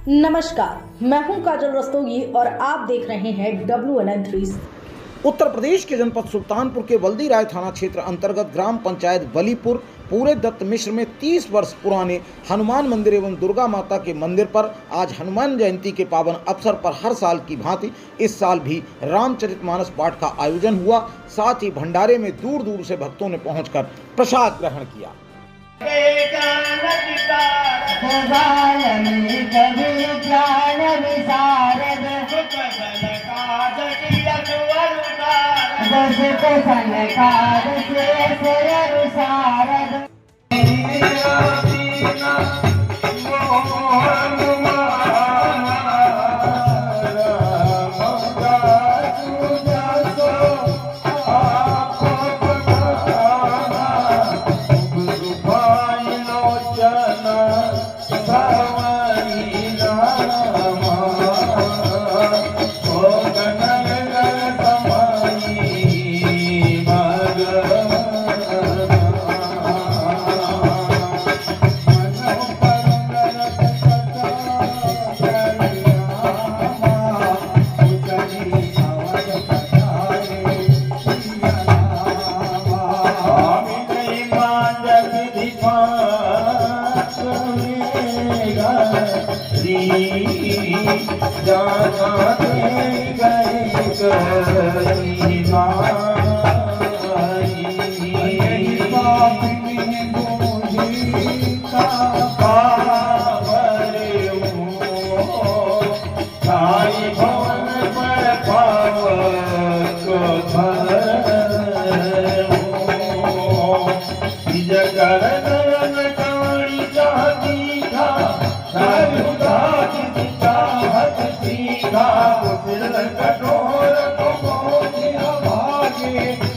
नमस्कार, मैं हूं काजल रस्तोगी और आप देख रहे हैं WNN3। उत्तर प्रदेश के जनपद सुल्तानपुर के वल्दी राय थाना क्षेत्र अंतर्गत ग्राम पंचायत वलीपुर पूरे दत्त मिश्र में 30 वर्ष पुराने हनुमान मंदिर एवं दुर्गा माता के मंदिर पर आज हनुमान जयंती के पावन अवसर पर हर साल की भांति इस साल भी रामचरितमानस पाठ का आयोजन हुआ। साथ ही भंडारे में दूर दूर से भक्तों ने पहुंचकर प्रसाद ग्रहण किया। कठोर को मोदिया भागे